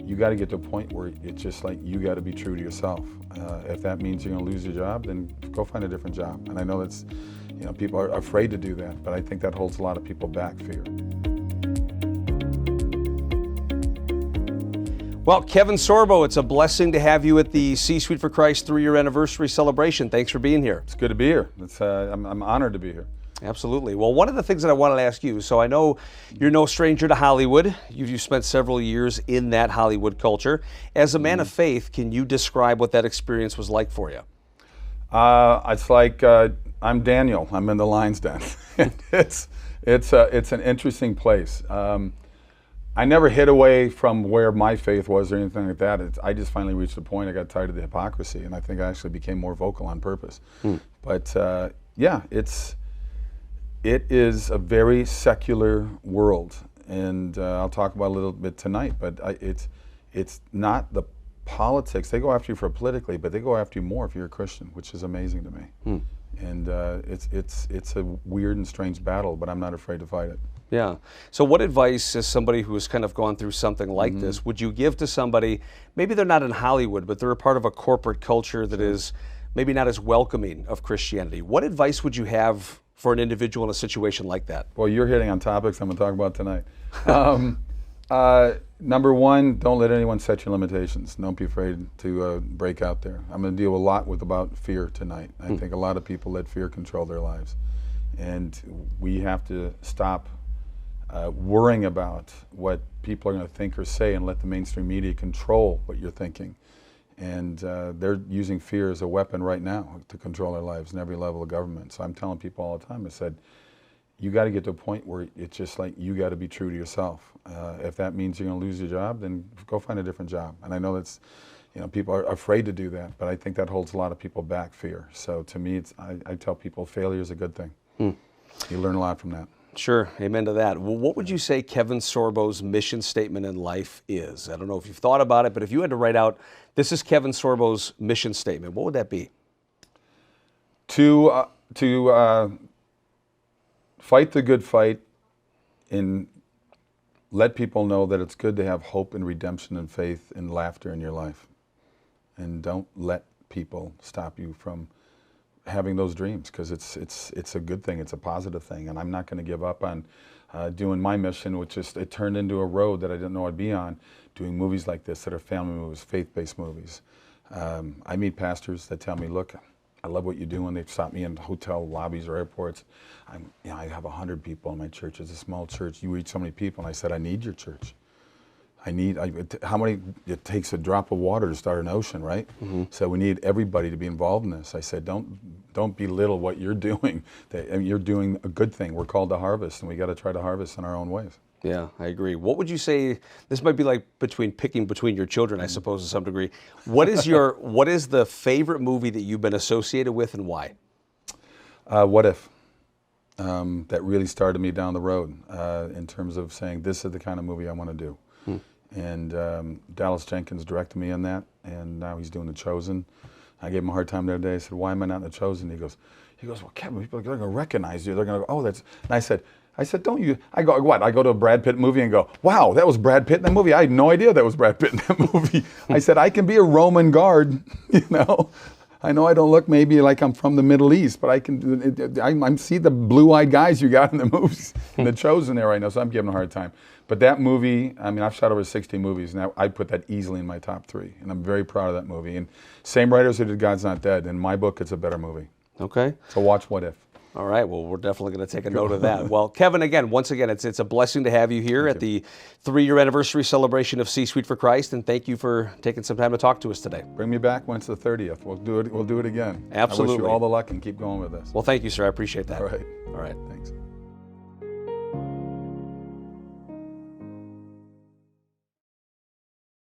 you got to get to a point where it's just like you got to be true to yourself. If that means you're going to lose your job, then go find a different job. And I know that's, people are afraid to do that, but I think that holds a lot of people back, fear. Well, Kevin Sorbo, it's a blessing to have you at the C-Suite for Christ 3-year anniversary celebration. Thanks for being here. It's good to be here. I'm honored to be here. Absolutely. Well, one of the things that I wanted to ask you, so I know you're no stranger to Hollywood. You've spent several years in that Hollywood culture. As a man of faith, can you describe what that experience was like for you? It's like I'm Daniel. I'm in the lion's den. It's an interesting place. I never hid away from where my faith was or anything like that. I just finally reached a point I got tired of the hypocrisy, and I think I actually became more vocal on purpose. But yeah, it is a very secular world, and I'll talk about it a little bit tonight, but it's not the politics. They go after you for politically, but they go after you more if you're a Christian, which is amazing to me. And it's a weird and strange battle, but I'm not afraid to fight it. Yeah. So what advice, as somebody who has kind of gone through something like this, would you give to somebody, maybe they're not in Hollywood, but they're a part of a corporate culture that is maybe not as welcoming of Christianity? What advice would you have for an individual in a situation like that? Well, you're hitting on topics I'm going to talk about tonight. Number one, don't let anyone set your limitations. Don't be afraid to break out there. I'm going to deal a lot about fear tonight. I think a lot of people let fear control their lives. And we have to stop worrying about what people are going to think or say and let the mainstream media control what you're thinking. And they're using fear as a weapon right now to control our lives in every level of government. So I'm telling people all the time, I said, you got to get to a point where it's just like you got to be true to yourself. If that means you're going to lose your job, then go find a different job. And I know that's, people are afraid to do that, but I think that holds a lot of people back, fear. So to me, I tell people failure is a good thing. You learn a lot from that. Sure, amen to that. Well, what would you say Kevin Sorbo's mission statement in life is? I don't know if you've thought about it, but if you had to write out, this is Kevin Sorbo's mission statement, what would that be? To fight the good fight and let people know that it's good to have hope and redemption and faith and laughter in your life. And don't let people stop you from having those dreams, because it's a good thing, it's a positive thing, and I'm not going to give up on doing my mission, which is it turned into a road that I didn't know I'd be on, doing movies like this that are family movies, faith-based movies. I meet pastors that tell me, look, I love what you're doing. They stop me in hotel lobbies or airports. I have 100 people in my church. It's a small church. You reach so many people, and I said, I need your church. How many, it takes a drop of water to start an ocean, right? So we need everybody to be involved in this. I said, don't belittle what you're doing. You're doing a good thing. We're called to harvest, and we got to try to harvest in our own ways. Yeah, I agree. What would you say, this might be like picking between your children, I suppose, to some degree. What is the favorite movie that you've been associated with, and why? What If? That really started me down the road in terms of saying, this is the kind of movie I want to do. And Dallas Jenkins directed me on that, and now he's doing The Chosen. I gave him a hard time the other day. I said, why am I not in The Chosen? He goes, well, Kevin, people are going to recognize you. They're going to go, oh, that's, and I said, don't you, I go, what? I go to a Brad Pitt movie and go, wow, that was Brad Pitt in that movie. I had no idea that was Brad Pitt in that movie. I said, I can be a Roman guard, I know I don't look maybe like I'm from the Middle East, but I see the blue-eyed guys you got in the movies, in The Chosen there right now, so I'm giving a hard time. But that movie, I've shot over 60 movies, and I put that easily in my top 3, and I'm very proud of that movie. And same writers who did God's Not Dead. In my book, it's a better movie. Okay. So watch What If. All right, well, we're definitely going to take a note of that. Well, Kevin, once again, it's a blessing to have you here at the 3-year anniversary celebration of C-Suite for Christ, and thank you for taking some time to talk to us today. Bring me back when it's the 30th. We'll do it again. Absolutely. I wish you all the luck and keep going with this. Well, thank you, sir. I appreciate that. All right. All right. Thanks.